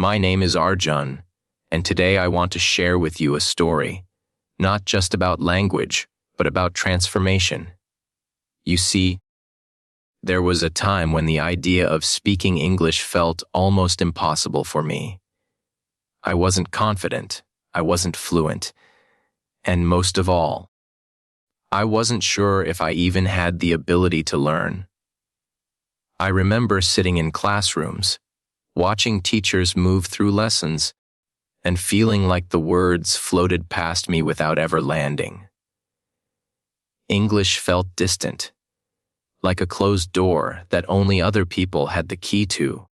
My name is Arjun, and today I want to share with you a story, not just about language, but about transformation. You see, there was a time when the idea of speaking English felt almost impossible for me. I wasn't confident, I wasn't fluent, and most of all, I wasn't sure if I even had the ability to learn. I remember sitting in classrooms, watching teachers move through lessons, and feeling like the words floated past me without ever landing. English felt distant, like a closed door that only other people had the key to.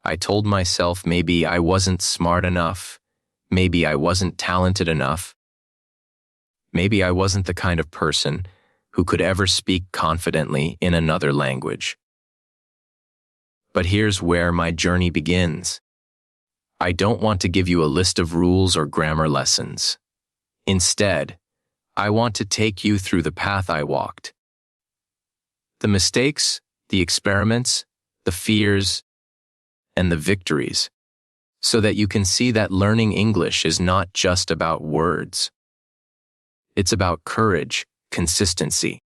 I told myself maybe I wasn't smart enough, maybe I wasn't talented enough, maybe I wasn't the kind of person who could ever speak confidently in another language. But here's where my journey begins. I don't want to give you a list of rules or grammar lessons. Instead, I want to take you through the path I walked. The mistakes, the experiments, the fears, and the victories, so that you can see that learning English is not just about words. It's about courage, consistency,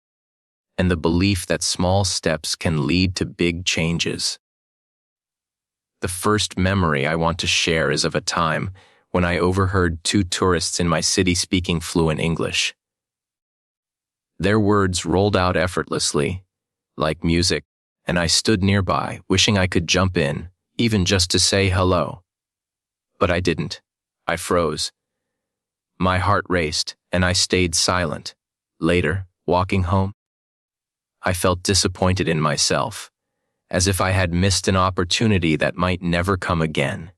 and the belief that small steps can lead to big changes. The first memory I want to share is of a time when I overheard two tourists in my city speaking fluent English. Their words rolled out effortlessly, like music, and I stood nearby, wishing I could jump in, even just to say hello. But I didn't. I froze. My heart raced, and I stayed silent. Later, walking home, I felt disappointed in myself, as if I had missed an opportunity that might never come again.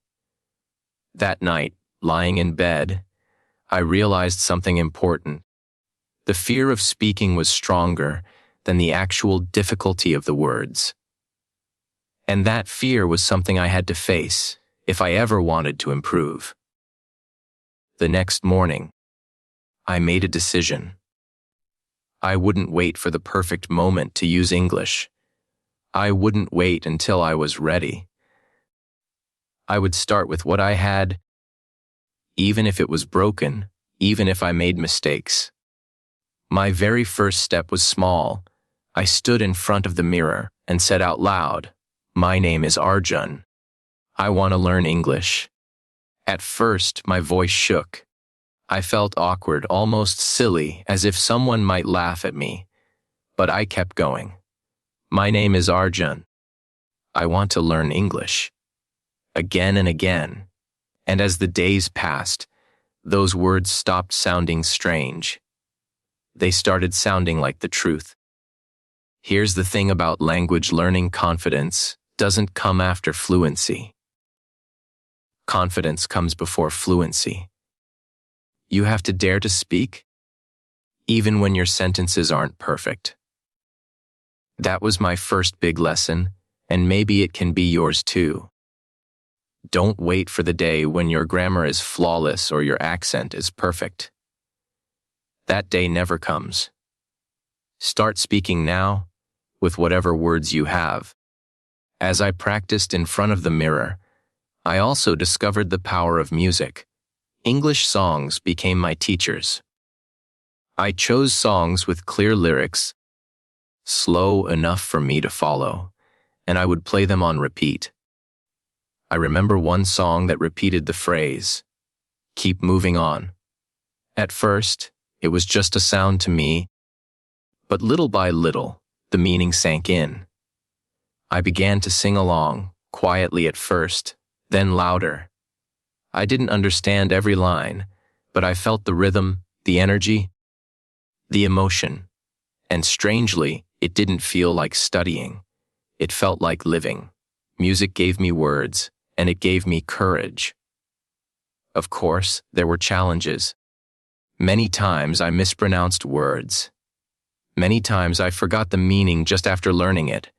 That night, lying in bed, I realized something important. The fear of speaking was stronger than the actual difficulty of the words. And that fear was something I had to face if I ever wanted to improve. The next morning, I made a decision. I wouldn't wait for the perfect moment to use English. I wouldn't wait until I was ready. I would start with what I had, even if it was broken, even if I made mistakes. My very first step was small. I stood in front of the mirror and said out loud, "My name is Arjun. I want to learn English." At first, my voice shook. I felt awkward, almost silly, as if someone might laugh at me. But I kept going. "My name is Arjun. I want to learn English." Again and again. And as the days passed, those words stopped sounding strange. They started sounding like the truth. Here's the thing about language learning: confidence doesn't come after fluency. Confidence comes before fluency. You have to dare to speak, even when your sentences aren't perfect. That was my first big lesson, and maybe it can be yours too. Don't wait for the day when your grammar is flawless or your accent is perfect. That day never comes. Start speaking now, with whatever words you have. As I practiced in front of the mirror, I also discovered the power of music. English songs became my teachers. I chose songs with clear lyrics, slow enough for me to follow, and I would play them on repeat. I remember one song that repeated the phrase, "Keep moving on." At first, it was just a sound to me, but little by little, the meaning sank in. I began to sing along, quietly at first, then louder. I didn't understand every line, but I felt the rhythm, the energy, the emotion. And strangely, it didn't feel like studying. It felt like living. Music gave me words, and it gave me courage. Of course, there were challenges. Many times I mispronounced words. Many times I forgot the meaning just after learning it.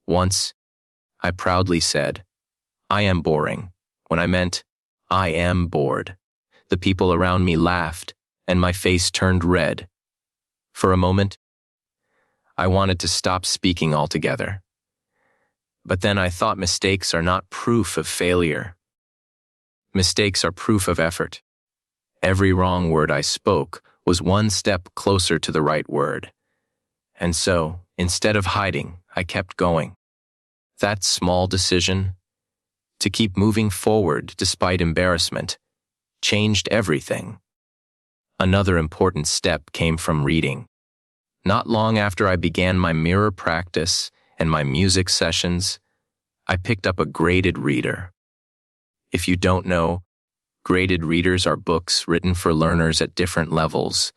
Once, I proudly said, "I am boring," when I meant, "I am bored." The people around me laughed, and my face turned red. For a moment, I wanted to stop speaking altogether. But then I thought mistakes are not proof of failure. Mistakes are proof of effort. Every wrong word I spoke was one step closer to the right word. And so, instead of hiding, I kept going. That small decision, to keep moving forward despite embarrassment, changed everything. Another important step came from reading. Not long after I began my mirror practice and my music sessions, I picked up a graded reader. If you don't know, graded readers are books written for learners at different levels,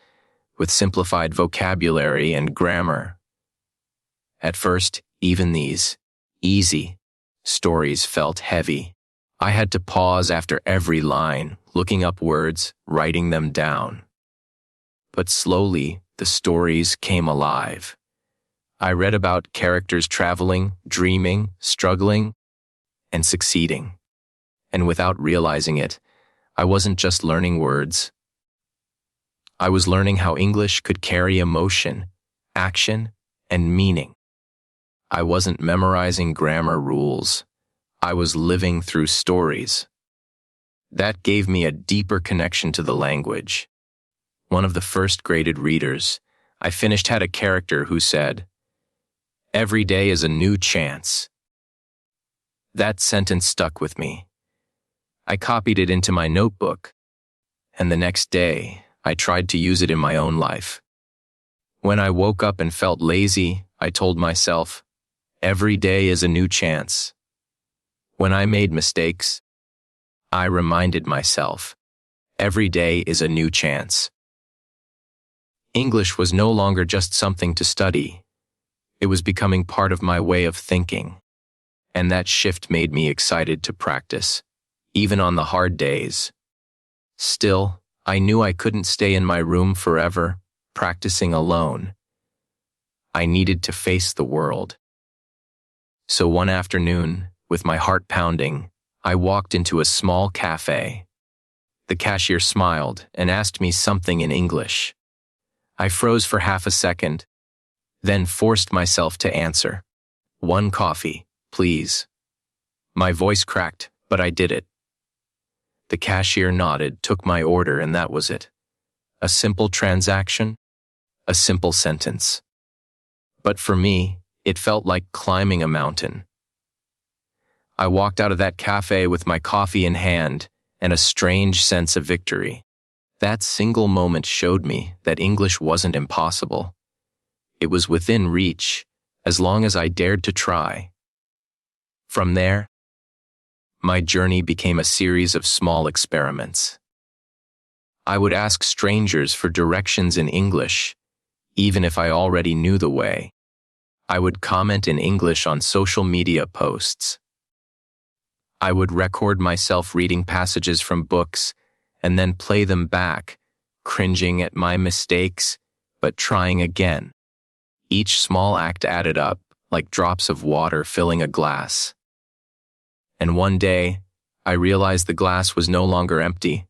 with simplified vocabulary and grammar. At first, even these easy stories felt heavy. I had to pause after every line, looking up words, writing them down. But slowly, the stories came alive. I read about characters traveling, dreaming, struggling, and succeeding. And without realizing it, I wasn't just learning words. I was learning how English could carry emotion, action, and meaning. I wasn't memorizing grammar rules. I was living through stories. That gave me a deeper connection to the language. One of the first graded readers I finished had a character who said, "Every day is a new chance." That sentence stuck with me. I copied it into my notebook, and the next day, I tried to use it in my own life. When I woke up and felt lazy, I told myself, "Every day is a new chance." When I made mistakes, I reminded myself, "Every day is a new chance." English was no longer just something to study. It was becoming part of my way of thinking. And that shift made me excited to practice, even on the hard days. Still, I knew I couldn't stay in my room forever, practicing alone. I needed to face the world. So one afternoon, with my heart pounding, I walked into a small cafe. The cashier smiled and asked me something in English. I froze for half a second, then forced myself to answer. "One coffee, please." My voice cracked, but I did it. The cashier nodded, took my order, and that was it. A simple transaction, a simple sentence. But for me, it felt like climbing a mountain. I walked out of that cafe with my coffee in hand and a strange sense of victory. That single moment showed me that English wasn't impossible. It was within reach, as long as I dared to try. From there, my journey became a series of small experiments. I would ask strangers for directions in English, even if I already knew the way. I would comment in English on social media posts. I would record myself reading passages from books and then play them back, cringing at my mistakes, but trying again. Each small act added up, like drops of water filling a glass. And one day, I realized the glass was no longer empty.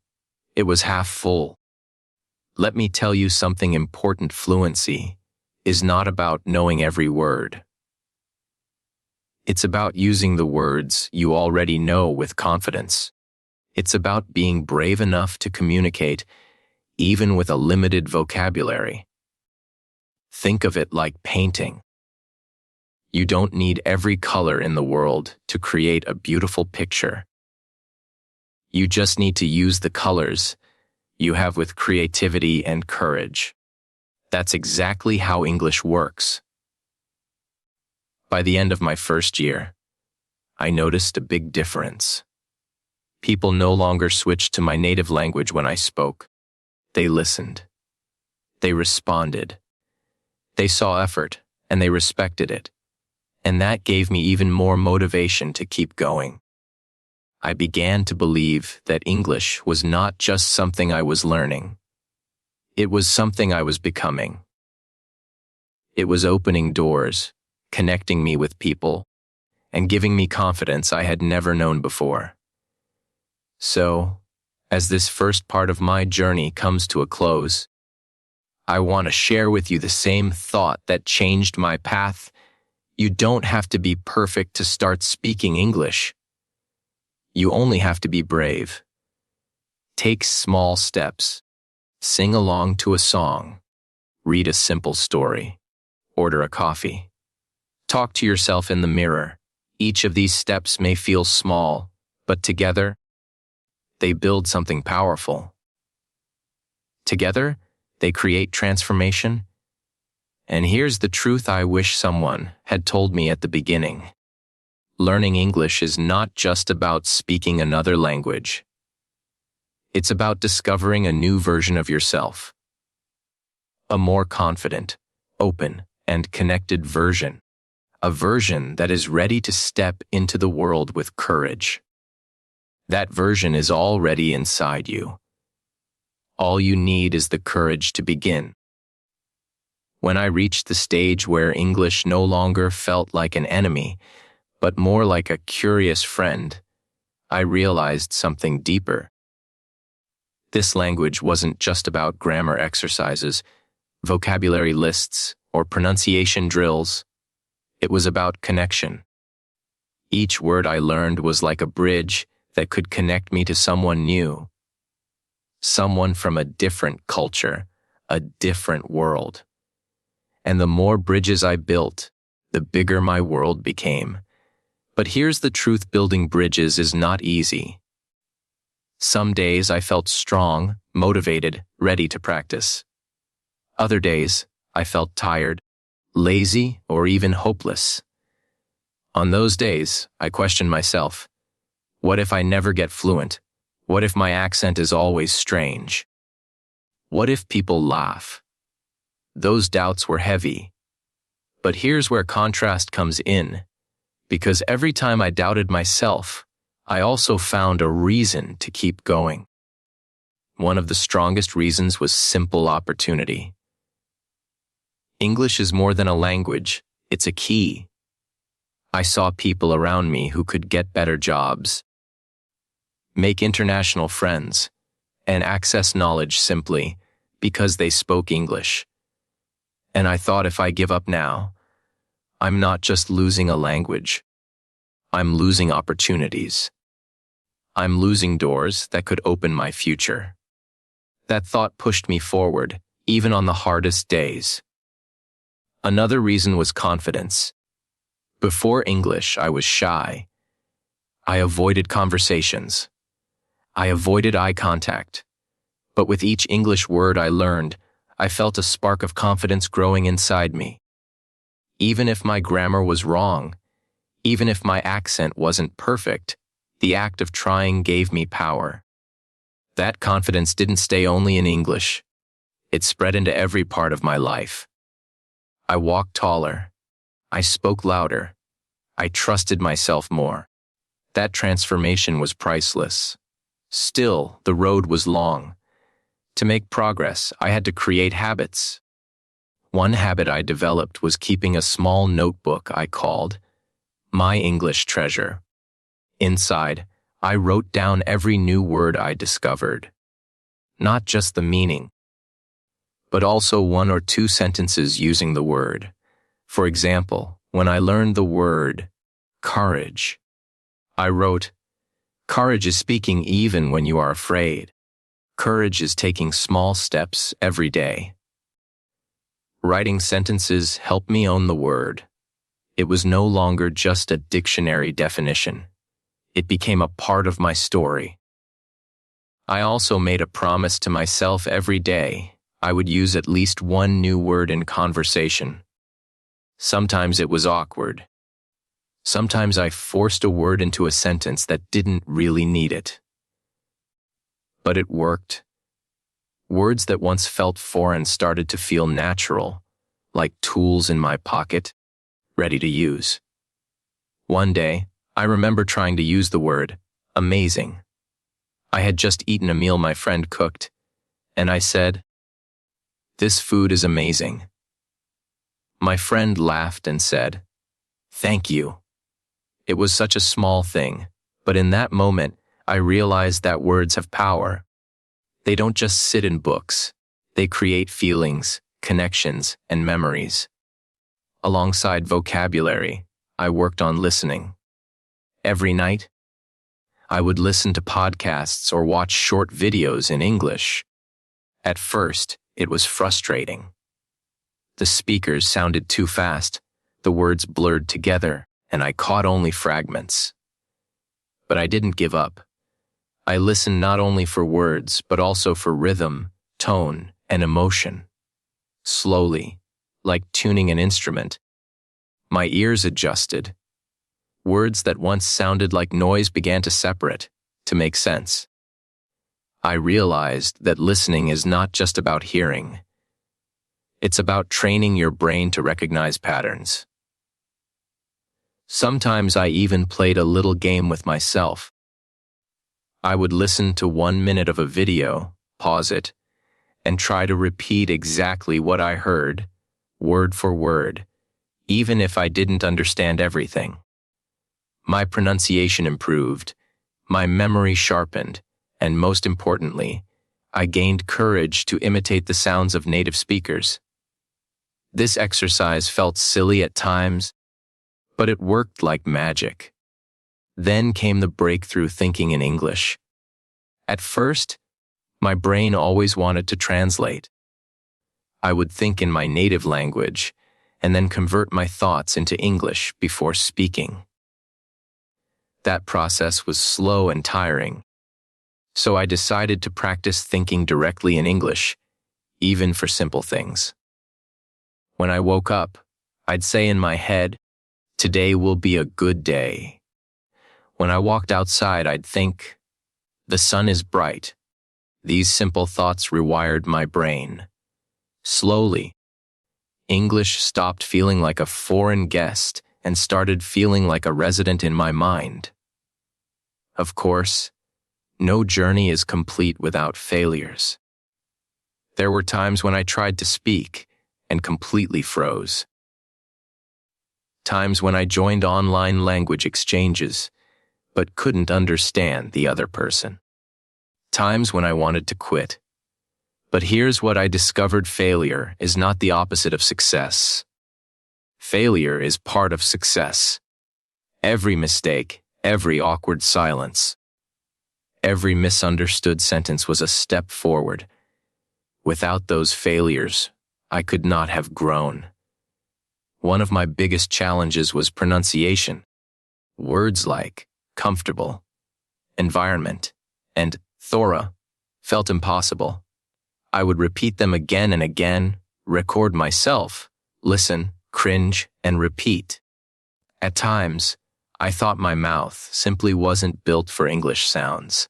It was half full. Let me tell you something important. Fluency is not about knowing every word. It's about using the words you already know with confidence. It's about being brave enough to communicate, even with a limited vocabulary. Think of it like painting. You don't need every color in the world to create a beautiful picture. You just need to use the colors you have with creativity and courage. That's exactly how English works. By the end of my first year, I noticed a big difference. People no longer switched to my native language when I spoke. They listened. They responded. They saw effort, and they respected it. And that gave me even more motivation to keep going. I began to believe that English was not just something I was learning. It was something I was becoming. It was opening doors, connecting me with people, and giving me confidence I had never known before. So, as this first part of my journey comes to a close, I want to share with you the same thought that changed my path. You don't have to be perfect to start speaking English. You only have to be brave. Take small steps. Sing along to a song. Read a simple story. Order a coffee. Talk to yourself in the mirror. Each of these steps may feel small, but together, they build something powerful. Together, they create transformation. And here's the truth I wish someone had told me at the beginning. Learning English is not just about speaking another language. It's about discovering a new version of yourself. A more confident, open, and connected version. A version that is ready to step into the world with courage. That version is already inside you. All you need is the courage to begin. When I reached the stage where English no longer felt like an enemy, but more like a curious friend, I realized something deeper. This language wasn't just about grammar exercises, vocabulary lists, or pronunciation drills. It was about connection. Each word I learned was like a bridge that could connect me to someone new. Someone from a different culture, a different world. And the more bridges I built, the bigger my world became. But here's the truth: building bridges is not easy. Some days I felt strong, motivated, ready to practice. Other days, I felt tired, lazy, or even hopeless. On those days, I questioned myself. What if I never get fluent? What if my accent is always strange? What if people laugh? Those doubts were heavy. But here's where contrast comes in. Because every time I doubted myself, I also found a reason to keep going. One of the strongest reasons was simple opportunity. English is more than a language, it's a key. I saw people around me who could get better jobs, make international friends, and access knowledge simply because they spoke English. And I thought, if I give up now, I'm not just losing a language. I'm losing opportunities. I'm losing doors that could open my future. That thought pushed me forward, even on the hardest days. Another reason was confidence. Before English, I was shy. I avoided conversations. I avoided eye contact. But with each English word I learned, I felt a spark of confidence growing inside me. Even if my grammar was wrong, even if my accent wasn't perfect, the act of trying gave me power. That confidence didn't stay only in English. It spread into every part of my life. I walked taller. I spoke louder. I trusted myself more. That transformation was priceless. Still, the road was long. To make progress, I had to create habits. One habit I developed was keeping a small notebook I called My English Treasure. Inside, I wrote down every new word I discovered. Not just the meaning, but also one or two sentences using the word. For example, when I learned the word courage, I wrote, "Courage is speaking even when you are afraid. Courage is taking small steps every day." Writing sentences helped me own the word. It was no longer just a dictionary definition. It became a part of my story. I also made a promise to myself: every day I would use at least one new word in conversation. Sometimes it was awkward. Sometimes I forced a word into a sentence that didn't really need it. But it worked. Words that once felt foreign started to feel natural, like tools in my pocket, ready to use. One day, I remember trying to use the word amazing. I had just eaten a meal my friend cooked, and I said, "This food is amazing." My friend laughed and said, "Thank you." It was such a small thing, but in that moment, I realized that words have power. They don't just sit in books. They create feelings, connections, and memories. Alongside vocabulary, I worked on listening. Every night, I would listen to podcasts or watch short videos in English. At first, it was frustrating. The speakers sounded too fast, the words blurred together, and I caught only fragments. But I didn't give up. I listened not only for words, but also for rhythm, tone, and emotion. Slowly, like tuning an instrument, my ears adjusted. Words that once sounded like noise began to separate, to make sense. I realized that listening is not just about hearing. It's about training your brain to recognize patterns. Sometimes I even played a little game with myself. I would listen to 1 minute of a video, pause it, and try to repeat exactly what I heard, word for word, even if I didn't understand everything. My pronunciation improved, my memory sharpened, and most importantly, I gained courage to imitate the sounds of native speakers. This exercise felt silly at times, but it worked like magic. Then came the breakthrough thinking in English. At first, my brain always wanted to translate. I would think in my native language and then convert my thoughts into English before speaking. That process was slow and tiring, so I decided to practice thinking directly in English, even for simple things. When I woke up, I'd say in my head, "Today will be a good day." When I walked outside, I'd think, "The sun is bright." These simple thoughts rewired my brain. Slowly, English stopped feeling like a foreign guest and started feeling like a resident in my mind. Of course, no journey is complete without failures. There were times when I tried to speak and completely froze. Times when I joined online language exchanges but couldn't understand the other person. Times when I wanted to quit. But here's what I discovered: failure is not the opposite of success. Failure is part of success. Every mistake, every awkward silence, every misunderstood sentence was a step forward. Without those failures, I could not have grown. One of my biggest challenges was pronunciation. Words like comfortable, environment, and thorough felt impossible. I would repeat them again and again, record myself, listen, cringe, and repeat. At times, I thought my mouth simply wasn't built for English sounds.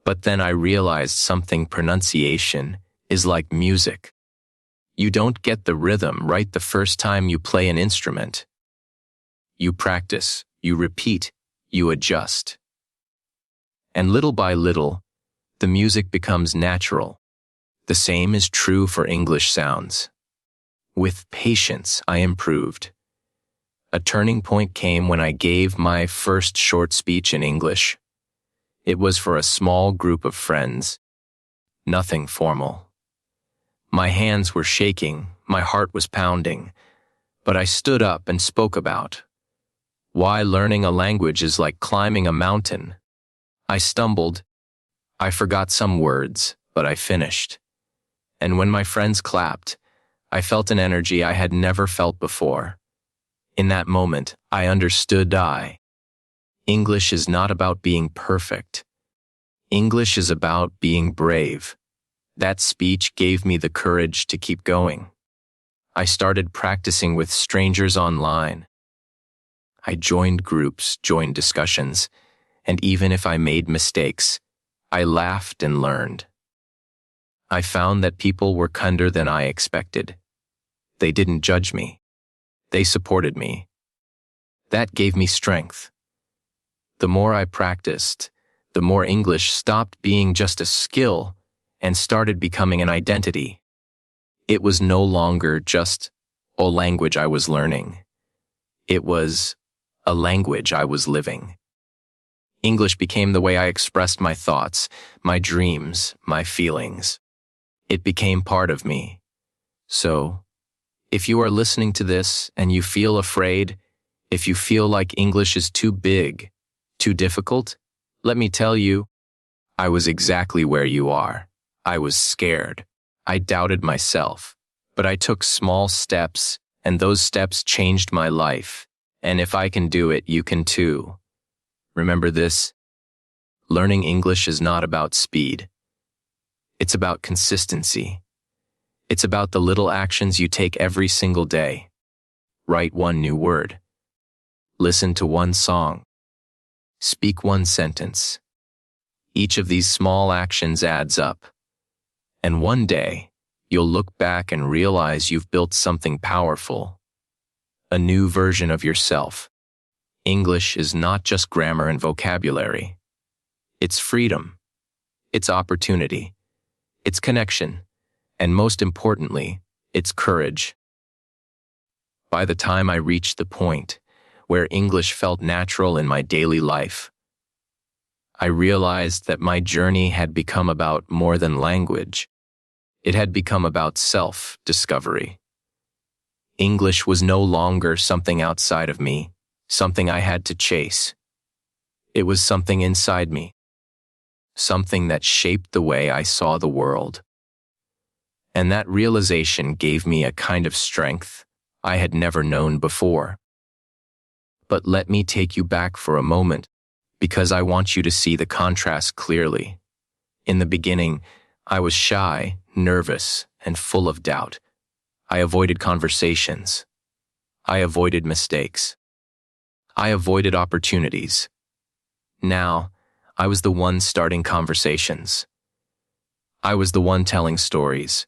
But then I realized something: pronunciation is like music. You don't get the rhythm right the first time you play an instrument. You practice, you repeat, you adjust. And little by little, the music becomes natural. The same is true for English sounds. With patience, I improved. A turning point came when I gave my first short speech in English. It was for a small group of friends. Nothing formal. My hands were shaking, my heart was pounding, but I stood up and spoke about why learning a language is like climbing a mountain. I stumbled. I forgot some words, but I finished. And when my friends clapped, I felt an energy I had never felt before. In that moment, I understood English is not about being perfect. English is about being brave. That speech gave me the courage to keep going. I started practicing with strangers online. I joined groups, joined discussions, and even if I made mistakes, I laughed and learned. I found that people were kinder than I expected. They didn't judge me. They supported me. That gave me strength. The more I practiced, the more English stopped being just a skill and started becoming an identity. It was no longer just a language I was learning. It was a language I was living. English became the way I expressed my thoughts, my dreams, my feelings. It became part of me. So, if you are listening to this and you feel afraid, if you feel like English is too big, too difficult, Let me tell you, I was exactly where you are. I was scared. I doubted myself. But I took small steps, and those steps changed my life. And if I can do it, you can too. Remember this: learning English is not about speed. It's about consistency. It's about the little actions you take every single day. Write one new word. Listen to one song. Speak one sentence. Each of these small actions adds up. And one day, you'll look back and realize you've built something powerful. A new version of yourself. English is not just grammar and vocabulary. It's freedom. It's opportunity. It's connection. And most importantly, it's courage. By the time I reached the point where English felt natural in my daily life, I realized that my journey had become about more than language. It had become about self-discovery. English was no longer something outside of me, something I had to chase. It was something inside me, something that shaped the way I saw the world. And that realization gave me a kind of strength I had never known before. But let me take you back for a moment, because I want you to see the contrast clearly. In the beginning, I was shy, nervous, and full of doubt. I avoided conversations. I avoided mistakes. I avoided opportunities. Now, I was the one starting conversations. I was the one telling stories.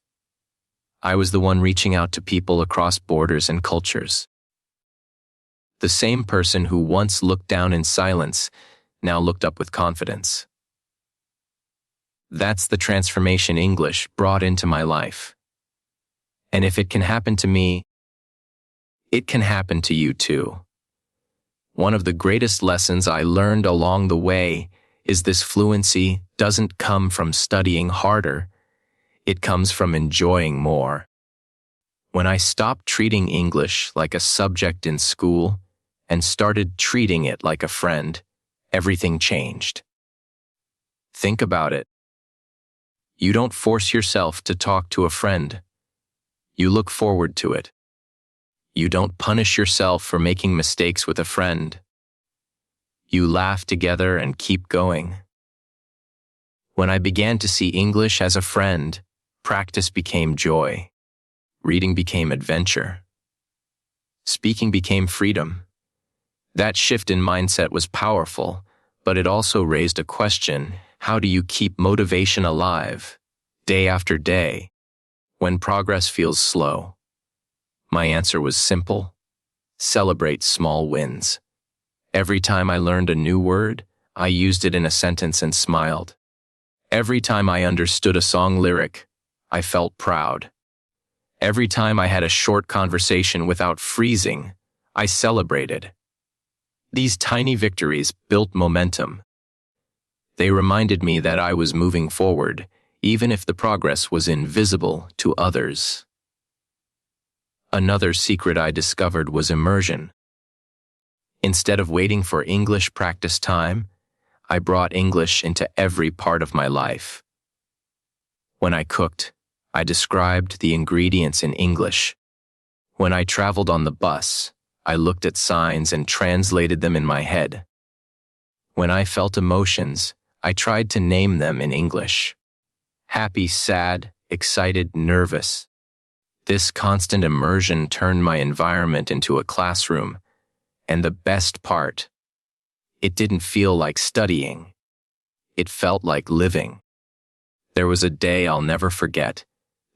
I was the one reaching out to people across borders and cultures. The same person who once looked down in silence now looked up with confidence. That's the transformation English brought into my life. And if it can happen to me, it can happen to you too. One of the greatest lessons I learned along the way is this: fluency doesn't come from studying harder, it comes from enjoying more. When I stopped treating English like a subject in school and started treating it like a friend, everything changed. Think about it. You don't force yourself to talk to a friend. You look forward to it. You don't punish yourself for making mistakes with a friend. You laugh together and keep going. When I began to see English as a friend, practice became joy. Reading became adventure. Speaking became freedom. That shift in mindset was powerful, but it also raised a question: how do you keep motivation alive, day after day, when progress feels slow? My answer was simple: celebrate small wins. Every time I learned a new word, I used it in a sentence and smiled. Every time I understood a song lyric, I felt proud. Every time I had a short conversation without freezing, I celebrated. These tiny victories built momentum. They reminded me that I was moving forward, even if the progress was invisible to others. Another secret I discovered was immersion. Instead of waiting for English practice time, I brought English into every part of my life. When I cooked, I described the ingredients in English. When I traveled on the bus, I looked at signs and translated them in my head. When I felt emotions, I tried to name them in English. Happy, sad, excited, nervous. This constant immersion turned my environment into a classroom. And the best part, it didn't feel like studying. It felt like living. There was a day I'll never forget,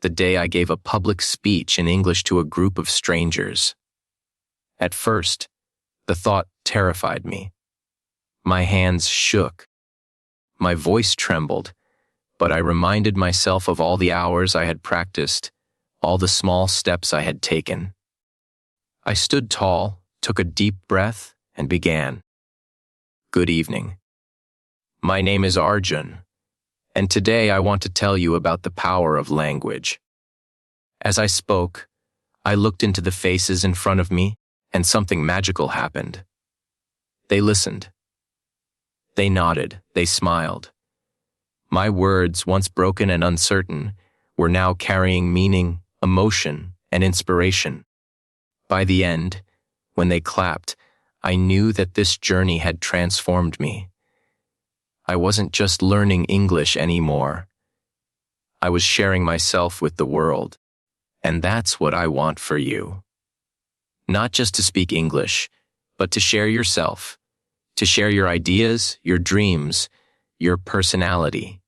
the day I gave a public speech in English to a group of strangers. At first, the thought terrified me. My hands shook. My voice trembled, but I reminded myself of all the hours I had practiced, all the small steps I had taken. I stood tall, took a deep breath, and began. Good evening. My name is Arjun, and today I want to tell you about the power of language. As I spoke, I looked into the faces in front of me, and something magical happened. They listened. They nodded, they smiled. My words, once broken and uncertain, were now carrying meaning, emotion, and inspiration. By the end, when they clapped, I knew that this journey had transformed me. I wasn't just learning English anymore. I was sharing myself with the world. And that's what I want for you. Not just to speak English, but to share yourself, to share your ideas, your dreams, your personality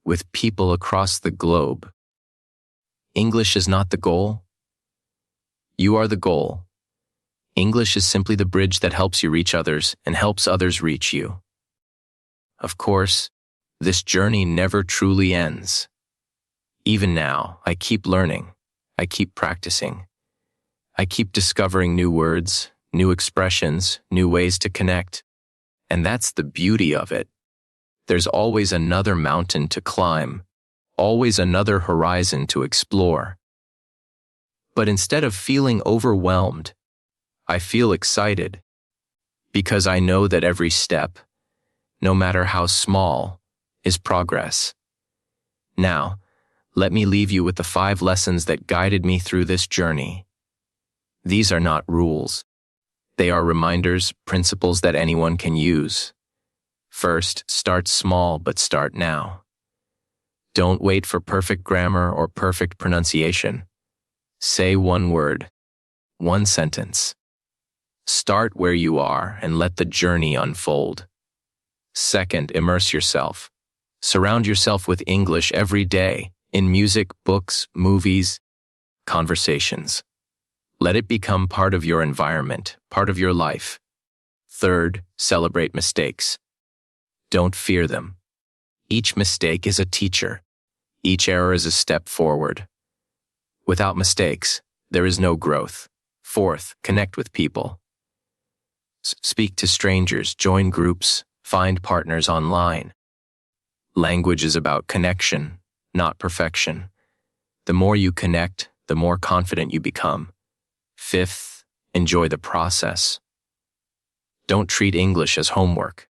with people across the globe. English is not the goal. You are the goal. English is simply the bridge that helps you reach others and helps others reach you. Of course, this journey never truly ends. Even now, I keep learning. I keep practicing. I keep discovering new words, new expressions, new ways to connect. And that's the beauty of it. There's always another mountain to climb, always another horizon to explore. But instead of feeling overwhelmed, I feel excited, because I know that every step, no matter how small, is progress. Now, let me leave you with the 5 lessons that guided me through this journey. These are not rules. They are reminders, principles that anyone can use. First, start small, but start now. Don't wait for perfect grammar or perfect pronunciation. Say one word, one sentence. Start where you are and let the journey unfold. Second, immerse yourself. Surround yourself with English every day, in music, books, movies, conversations. Let it become part of your environment, part of your life. Third, celebrate mistakes. Don't fear them. Each mistake is a teacher. Each error is a step forward. Without mistakes, there is no growth. Fourth, connect with people. Speak to strangers, join groups, find partners online. Language is about connection, not perfection. The more you connect, the more confident you become. Fifth, enjoy the process. Don't treat English as homework.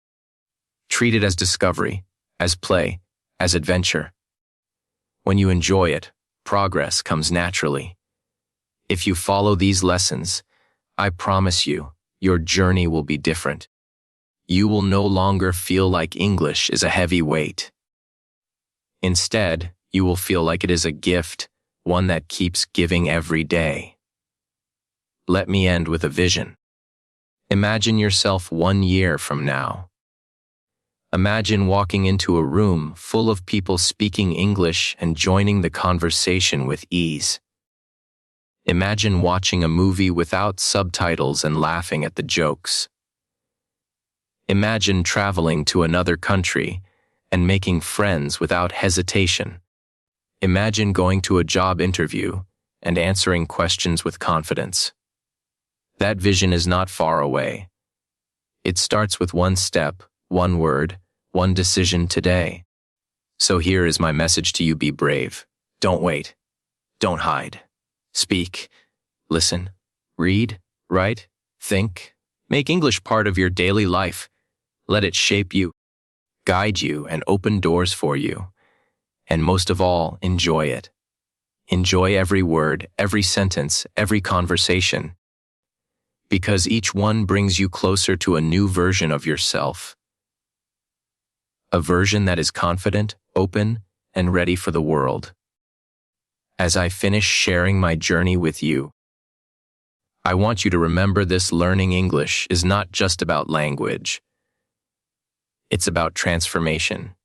Treat it as discovery, as play, as adventure. When you enjoy it, progress comes naturally. If you follow these lessons, I promise you, your journey will be different. You will no longer feel like English is a heavy weight. Instead, you will feel like it is a gift, one that keeps giving every day. Let me end with a vision. Imagine yourself 1 year from now. Imagine walking into a room full of people speaking English and joining the conversation with ease. Imagine watching a movie without subtitles and laughing at the jokes. Imagine traveling to another country and making friends without hesitation. Imagine going to a job interview and answering questions with confidence. That vision is not far away. It starts with one step, one word, one decision today. So here is my message to you: be brave. Don't wait. Don't hide. Speak, listen, read, write, think. Make English part of your daily life. Let it shape you, guide you, and open doors for you. And most of all, enjoy it. Enjoy every word, every sentence, every conversation. Because each one brings you closer to a new version of yourself. A version that is confident, open, and ready for the world. As I finish sharing my journey with you, I want you to remember this: learning English is not just about language. It's about transformation.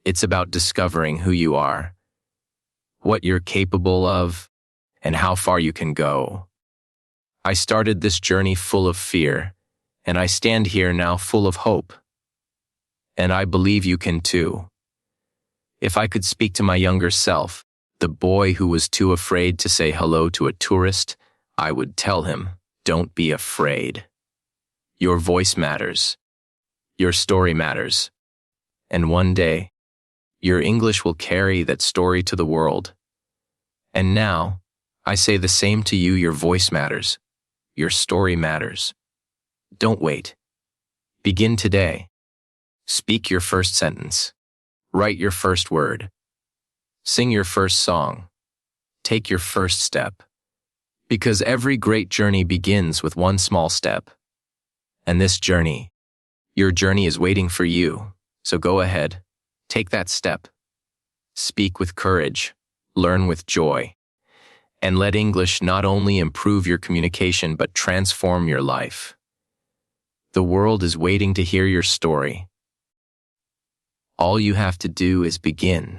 It's about discovering who you are, what you're capable of, and how far you can go. I started this journey full of fear, and I stand here now full of hope. And I believe you can too. If I could speak to my younger self, the boy who was too afraid to say hello to a tourist, I would tell him, don't be afraid. Your voice matters. Your story matters. And one day, your English will carry that story to the world. And now, I say the same to you: your voice matters. Your story matters. Don't wait. Begin today. Speak your first sentence. Write your first word. Sing your first song. Take your first step. Because every great journey begins with one small step. And this journey, your journey is waiting for you. So go ahead, take that step. Speak with courage, learn with joy, and let English not only improve your communication but transform your life. The world is waiting to hear your story. All you have to do is begin.